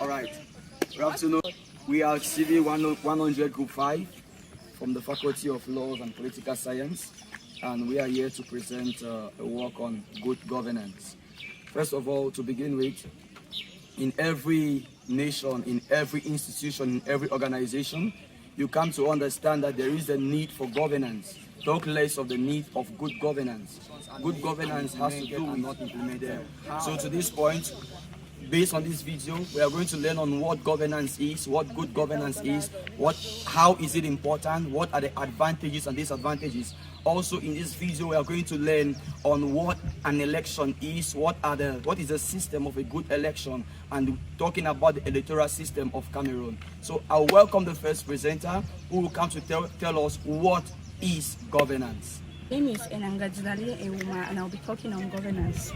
All right. Good afternoon. We are CV 100 Group 5 from the Faculty of Laws and Political Science, and we are here to present a work on good governance. First of all, to begin with, in every nation, in every institution, in every organization, you come to understand that there is a need for governance. Talk less of the need of good governance. Good governance has to do with not implemented. So to this point, based on this video, we are going to learn on what governance is, what good governance is, how is it important, what are the advantages and disadvantages. Also in this video, we are going to learn on what an election is, what is the system of a good election, and talking about the electoral system of Cameroon. So I welcome the first presenter who will come to tell us what is governance. My name is Enangadinali Ewuma, and I'll be talking on governance.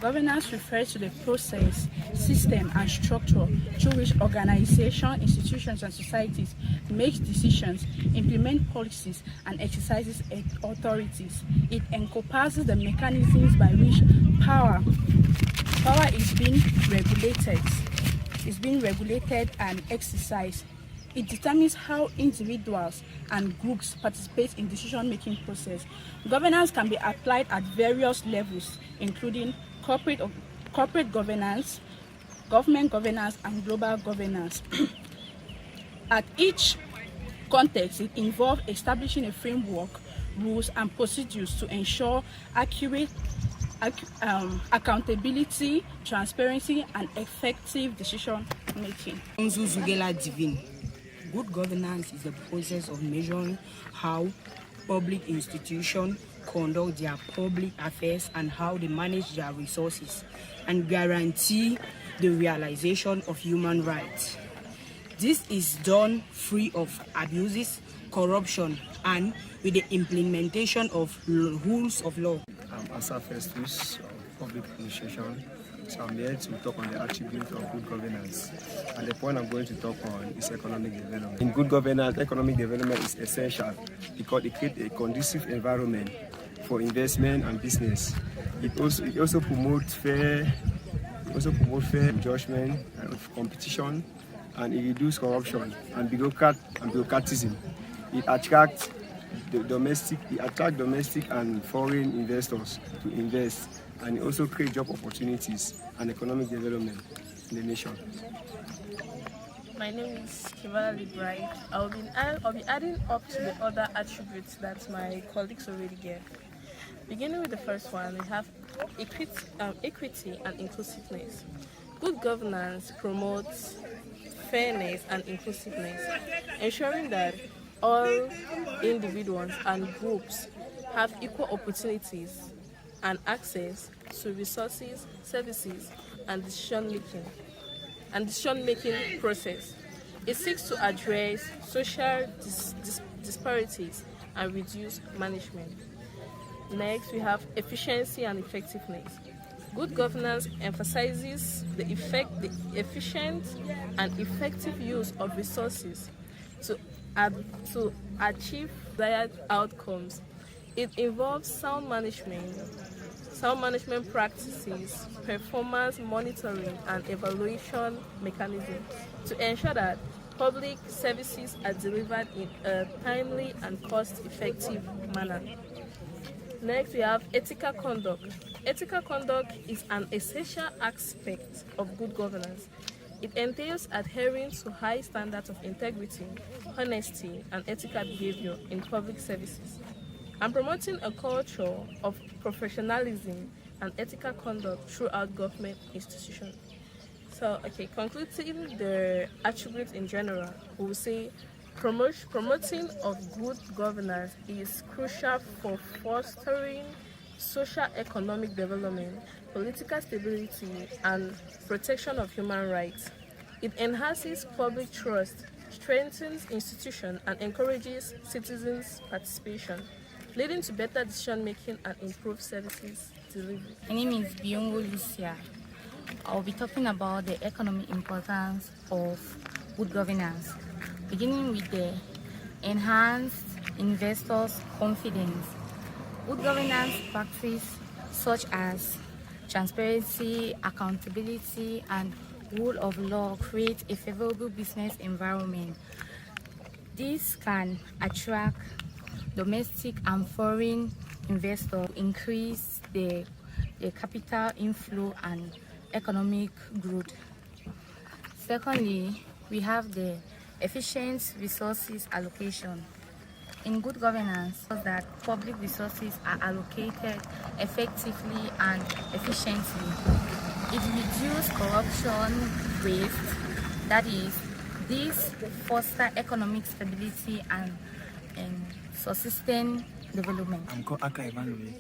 Governance refers to the process, system, and structure through which organizations, institutions, and societies make decisions, implement policies, and exercises authorities. It encompasses the mechanisms by which power is being regulated and exercised. It determines how individuals and groups participate in decision-making process. Governance can be applied at various levels, including corporate governance, government governance, and global governance. At each context, it involves establishing a framework, rules, and procedures to ensure accurate accountability, transparency, and effective decision making. Good governance is the process of measuring how public institutions conduct their public affairs and how they manage their resources and guarantee the realization of human rights. This is done free of abuses, corruption, and with the implementation of rules of law. I'm Asa Festus of Public Administration. So I'm here to talk on the attributes of good governance. And the point I'm going to talk on is economic development. In good governance, economic development is essential because it creates a conducive environment for investment and business. It also promotes fair judgment of competition, and it reduces corruption and bureaucratism. It attracts domestic and foreign investors to invest, and it also creates job opportunities and economic development in the nation. My name is Kivala Librai. I'll be adding up to the other attributes that my colleagues already gave. Beginning with the first one, we have equity and inclusiveness. Good governance promotes fairness and inclusiveness, ensuring that all individuals and groups have equal opportunities and access to resources, services, and decision-making process. It seeks to address social disparities and reduce management. Next, we have efficiency and effectiveness. Good governance emphasizes the efficient and effective use of resources to achieve desired outcomes. It involves sound management practices, performance monitoring, and evaluation mechanisms to ensure that public services are delivered in a timely and cost-effective manner. Next, we have ethical conduct. Ethical conduct is an essential aspect of good governance. It entails adhering to high standards of integrity, honesty, and ethical behavior in public services, and promoting a culture of professionalism and ethical conduct throughout government institutions. So, concluding the attributes in general, we will say promoting of good governance is crucial for fostering socio-economic development, political stability, and protection of human rights. It enhances public trust, strengthens institutions, and encourages citizens' participation, leading to better decision-making and improved services delivery. My name is Biongo Lucia. I'll be talking about the economic importance of good governance, beginning with the enhanced investors' confidence. Good governance practices such as transparency, accountability, and rule of law creates a favorable business environment. This can attract domestic and foreign investors, increase the capital inflow and economic growth. Secondly, we have the efficient resources allocation. In good governance, that public resources are allocated effectively and efficiently. It reduces corruption, waste, that is, this foster economic stability and sustain development. I'm called Aka Evanwe.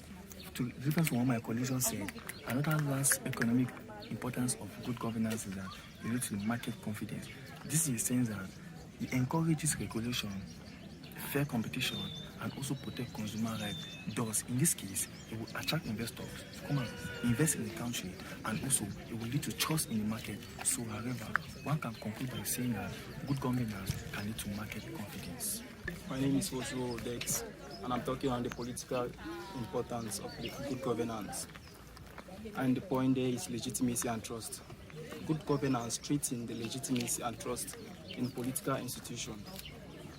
To reference from what my colleagues said, another last economic importance of good governance is that you need to market confidence. This is a sense that it encourages regulation, fair competition, and also protect consumer rights. Thus, in this case, it will attract investors to come and invest in the country, and also it will lead to trust in the market. So, however, one can conclude by saying that good governance can lead to market confidence. My name is Oswo Dex, and I'm talking on the political importance of the good governance. And the point there is legitimacy and trust. Good governance treating the legitimacy and trust in political institutions.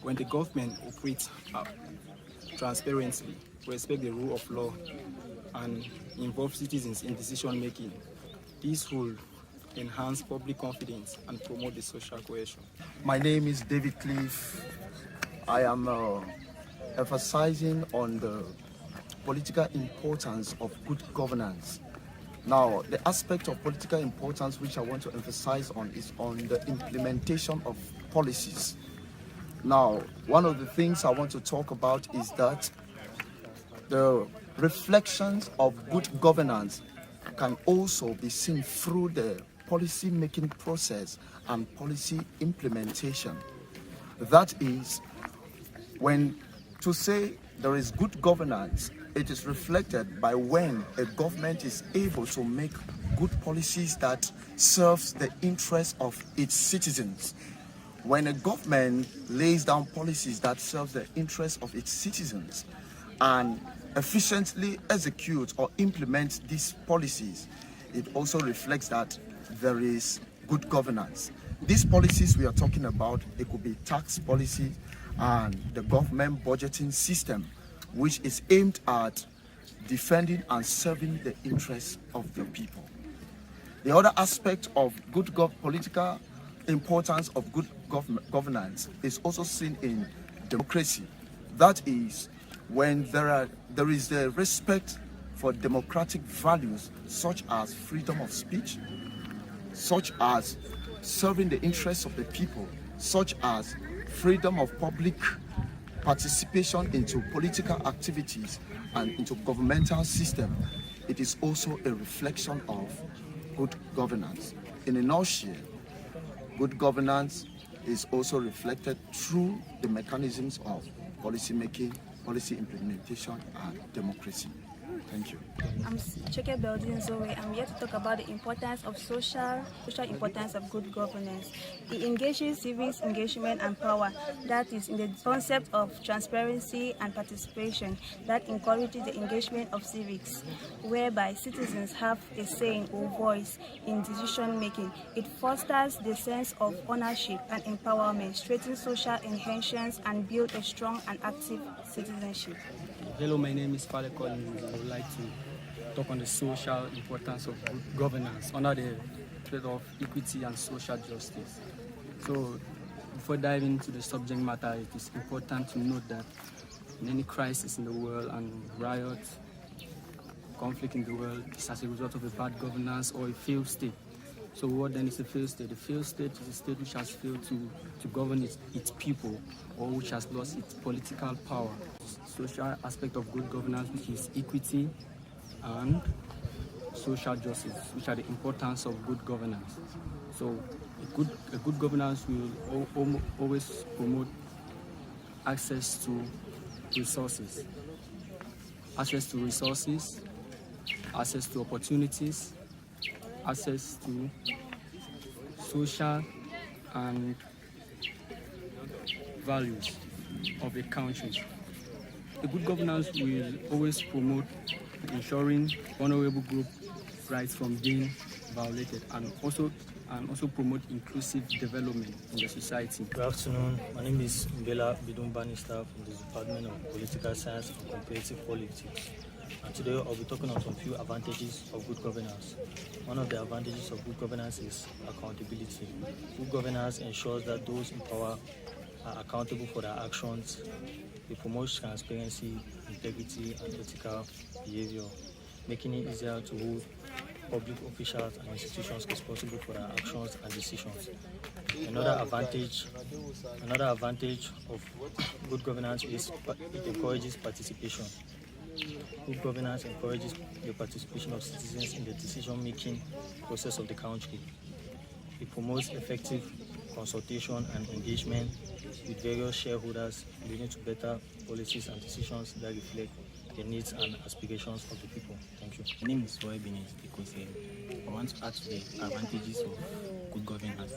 When the government operates transparently, respect the rule of law, and involve citizens in decision making, this will enhance public confidence and promote the social cohesion. My name is David Cliff. I am emphasizing on the political importance of good governance. Now, the aspect of political importance which I want to emphasize on is on the implementation of policies. Now, one of the things I want to talk about is that the reflections of good governance can also be seen through the policy making process and policy implementation. That is, when to say there is good governance, it is reflected by when a government is able to make good policies that serves the interests of its citizens. When a government lays down policies that serve the interests of its citizens and efficiently executes or implements these policies, it also reflects that there is good governance. These policies we are talking about, it could be tax policy and the government budgeting system, which is aimed at defending and serving the interests of the people. The other aspect of good political importance of good governance is also seen in democracy. That is, when there is the respect for democratic values such as freedom of speech, such as serving the interests of the people, such as freedom of public participation into political activities and into governmental system. It is also a reflection of good governance. In a nutshell, good governance is also reflected through the mechanisms of policy making, policy implementation, and democracy. Thank you. I'm Cheke Beldin Zoe. I'm here to talk about the importance of social importance of good governance. It engages civics engagement and power. That is in the concept of transparency and participation that encourages the engagement of civics, whereby citizens have a say or voice in decision making. It fosters the sense of ownership and empowerment, strengthens social enhancements, and builds a strong and active citizenship. Hello, my name is Father Collins. I would like to talk on the social importance of good governance under the thread of equity and social justice. So, before diving into the subject matter, it is important to note that in any crisis in the world and riot, conflict in the world is as a result of a bad governance or a failed state. So what then is a failed state? The failed state is a state which has failed to govern its people, or which has lost its political power. Social aspect of good governance, which is equity and social justice, which are the importance of good governance. So a good governance will always promote access to resources, access to opportunities, access to social and values of a country. A good governance will always promote ensuring vulnerable group rights from being violated, and also promote inclusive development in the society. Good afternoon. My name is Mbela Bidun Bannister from the Department of Political Science and Comparative Politics. And today I'll be talking on some few advantages of good governance. One of the advantages of good governance is accountability. Good governance ensures that those in power are accountable for their actions. It promotes transparency, integrity, and ethical behavior, making it easier to hold public officials and institutions responsible for their actions and decisions. Another advantage of good governance is it encourages participation. Good governance encourages the participation of citizens in the decision-making process of the country. It promotes effective consultation and engagement with various shareholders, leading to better policies and decisions that reflect the needs and aspirations of the people. Thank you. My name is Buea. I want to add to the advantages of good governance.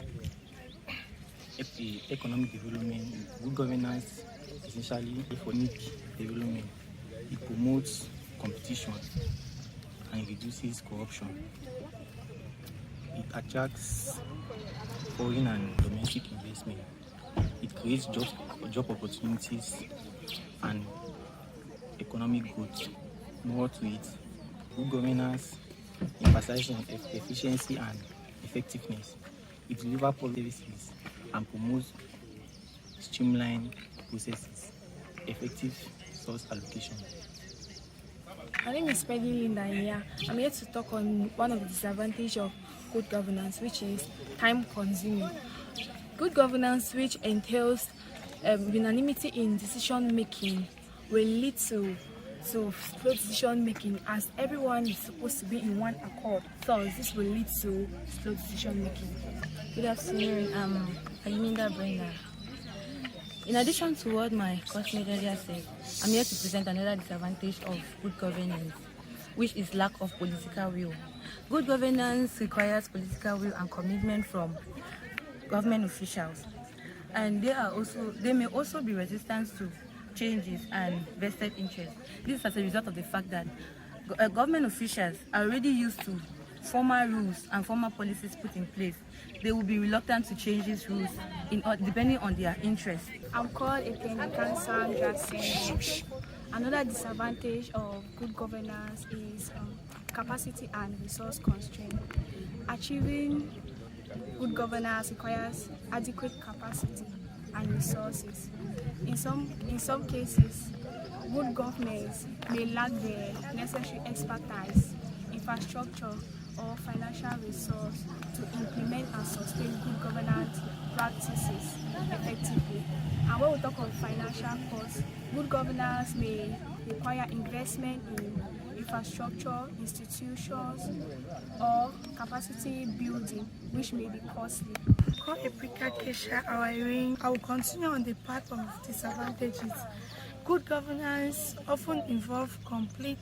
Economic development, good governance essentially economic development. It promotes competition and reduces corruption. It attracts foreign and domestic investment. It creates job opportunities and economic growth. More to it, good governance emphasizes on efficiency and effectiveness. It delivers policies and promotes streamlined processes, effective resource allocation. My name is Peggy Linda here. I'm here to talk on one of the disadvantages of good governance, which is time consuming. Good governance, which entails unanimity in decision making, will lead to slow decision making, as everyone is supposed to be in one accord. So this will lead to slow decision making. Good afternoon, I'm Ayuminda Brenda. In addition to what my classmate earlier said, I'm here to present another disadvantage of good governance, which is lack of political will. Good governance requires political will and commitment from government officials, and they may also be resistant to changes and vested interests. This is as a result of the fact that government officials are already used to formal rules and formal policies put in place. They will be reluctant to change these rules depending on their interests. I'm called Sandra Singh. Another disadvantage of good governance is capacity and resource constraint. Achieving good governance requires adequate capacity and resources. In some cases, good governments may lack the necessary expertise, infrastructure, or financial resource to implement and sustain good governance practices effectively. And when we talk of financial costs, good governance may require investment in infrastructure, institutions, or capacity building, which may be costly. I will continue on the path of disadvantages. Good governance often involves complete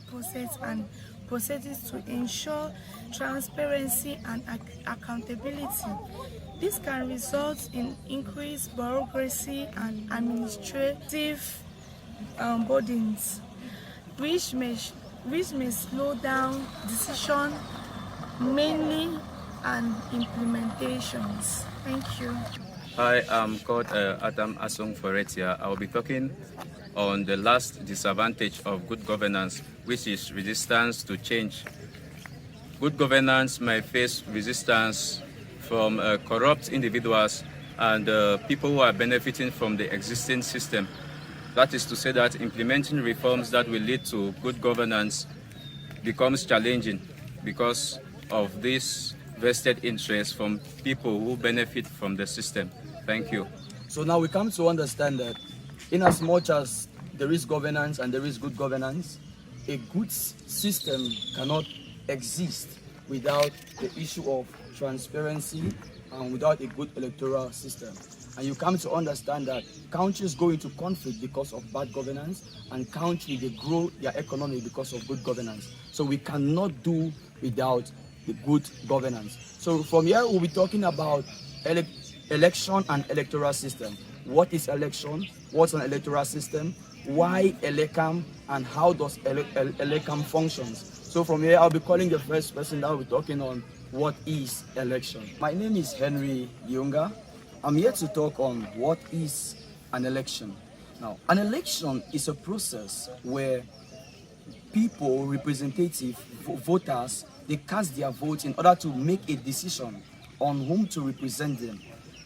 processes to ensure transparency and accountability. This can result in increased bureaucracy and administrative burdens, which may slow down decision mainly and implementations. Thank you. Hi, I'm called Adam Asong Foretia. I will be talking on the last disadvantage of good governance, which is resistance to change. Good governance may face resistance from corrupt individuals and people who are benefiting from the existing system. That is to say that implementing reforms that will lead to good governance becomes challenging because of this vested interest from people who benefit from the system. Thank you. So now we come to understand that in as much as there is governance and there is good governance, a good system cannot exist without the issue of transparency and without a good electoral system. And you come to understand that countries go into conflict because of bad governance, and countries, they grow their economy because of good governance. So we cannot do without the good governance. So from here we'll be talking about election and electoral system. What is election? What's an electoral system? Why ELECAM, and how does ELECAM functions? So from here I'll be calling the first person that will be talking on what is election. My name is Henry Yunga. I'm here to talk on what is an election. Now, an election is a process where people, representative voters, they cast their vote in order to make a decision on whom to represent them.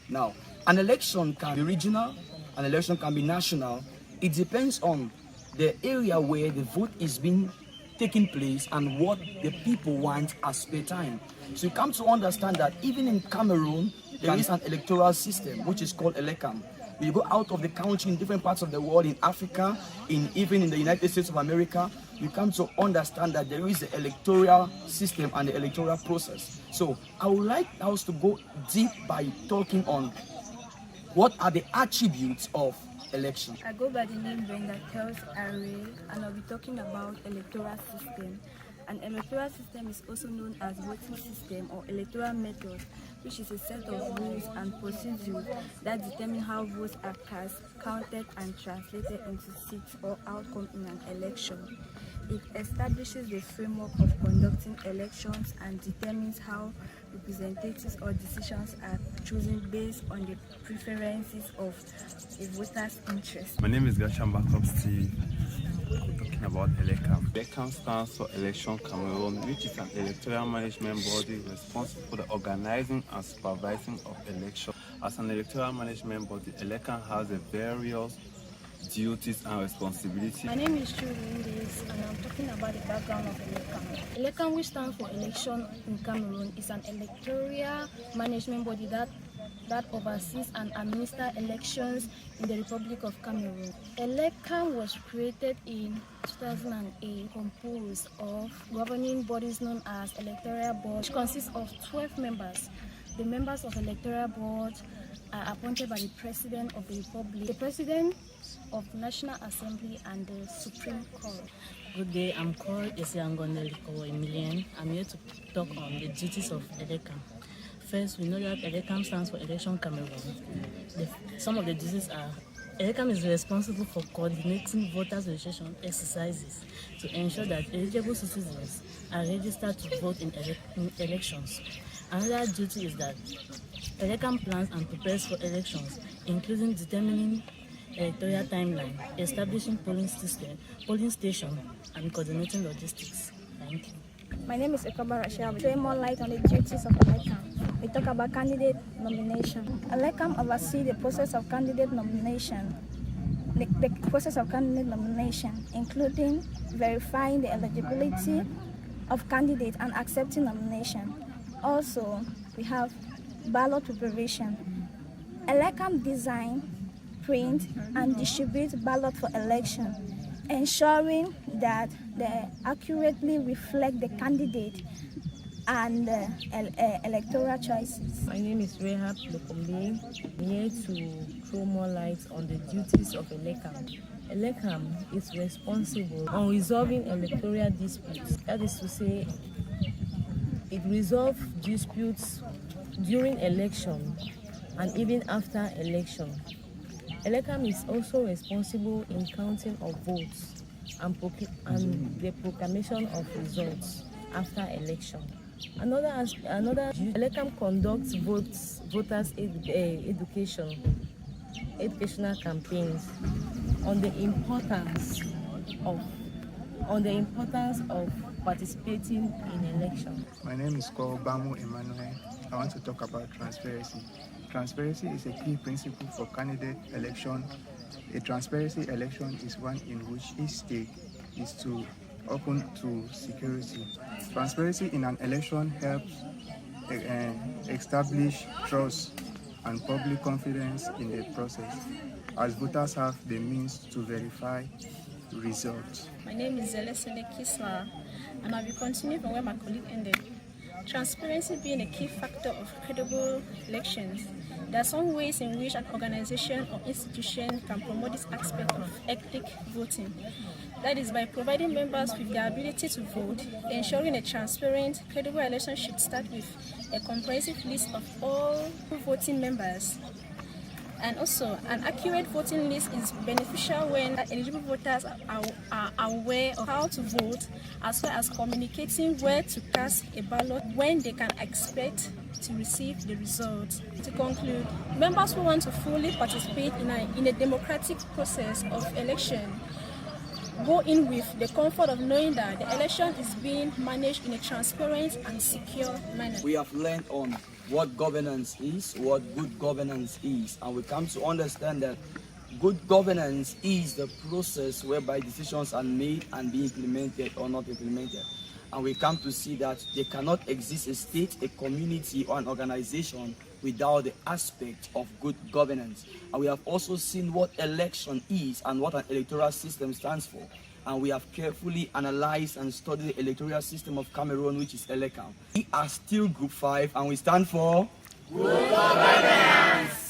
Now, an election can be regional, an election can be national. It depends on the area where the vote is being taking place and what the people want as per time. So you come to understand that even in Cameroon, there is an electoral system which is called Elecam. When you go out of the country in different parts of the world, in Africa, even in the United States of America, you come to understand that there is the electoral system and the electoral process. So I would like us to go deep by talking on what are the attributes of election. I go by the name Brenda Tells Array, and I'll be talking about electoral system. An electoral system is also known as voting system or electoral method, which is a set of rules and procedures that determine how votes are cast, counted, and translated into seats or outcome in an election. It establishes the framework of conducting elections and determines how representatives or decisions are chosen based on the preferences of a voter's interest. My name is Gachamba Steve. Talking about Elecam. Elecam stands for Election Cameroon, which is an electoral management body responsible for the organizing and supervising of elections. As an electoral management body, Elecam has the various duties and responsibilities. My name is Churindis, and I'm talking about the background of Elecam. Elecam, which stands for Election in Cameroon, is an electoral management body that oversees and administers elections in the Republic of Cameroon. Elecam was created in 2008, composed of governing bodies known as Electoral Board, which consists of 12 members. The members of Electoral Board are appointed by the President of the Republic, the President of the National Assembly, and the Supreme Court. Good day, I'm called Esiangoneliko Emilian. I'm here to talk on the duties of Elecam. First, we know that Elecam stands for Election Cameroon. Some of the duties are: Elecam is responsible for coordinating voters' registration exercises to ensure that eligible citizens are registered to vote in elections. Another duty is that Elecam plans and prepares for elections, including determining electoral timeline, establishing polling station, and coordinating logistics. Thank you. My name is Ekoba Rashid. I'll be throwing more light on the duties of Elecam. We talk about candidate nomination. Elecam oversees the process of candidate nomination. The process of candidate nomination, including verifying the eligibility of candidates and accepting nomination. Also, we have ballot preparation. Elecam design, print, and distribute ballot for election, ensuring that they accurately reflect the candidate and electoral choices. My name is Rehab Lokombe. I'm here to throw more light on the duties of Elecam. Elecam is responsible on resolving electoral disputes. That is to say, it resolves disputes during election and even after election. Elecam is also responsible in counting of votes and the proclamation of results after election. Elecam conducts voters educational campaigns on the importance of participating in elections. My name is called Bamu Emmanuel. I want to talk about transparency. Transparency is a key principle for candidate election. A transparency election is one in which each state is open to security. Transparency in an election helps establish trust and public confidence in the process, as voters have the means to verify results. My name is Zelesene Kiswa, and I will continue from where my colleague ended. Transparency being a key factor of credible elections, there are some ways in which an organization or institution can promote this aspect of ethnic voting. That is by providing members with the ability to vote, ensuring a transparent, credible election should start with a comprehensive list of all voting members. And also, an accurate voting list is beneficial when eligible voters are aware of how to vote, as well as communicating where to cast a ballot, when they can expect to receive the results. To conclude, members who want to fully participate in a democratic process of election go in with the comfort of knowing that the election is being managed in a transparent and secure manner. We have learned on what governance is, what good governance is, and we come to understand that good governance is the process whereby decisions are made and be implemented or not implemented. And we come to see that there cannot exist a state, a community, or an organization without the aspect of good governance. And we have also seen what election is and what an electoral system stands for. And we have carefully analyzed and studied the electoral system of Cameroon, which is Electoral. We are still Group 5, and we stand for Good Governance.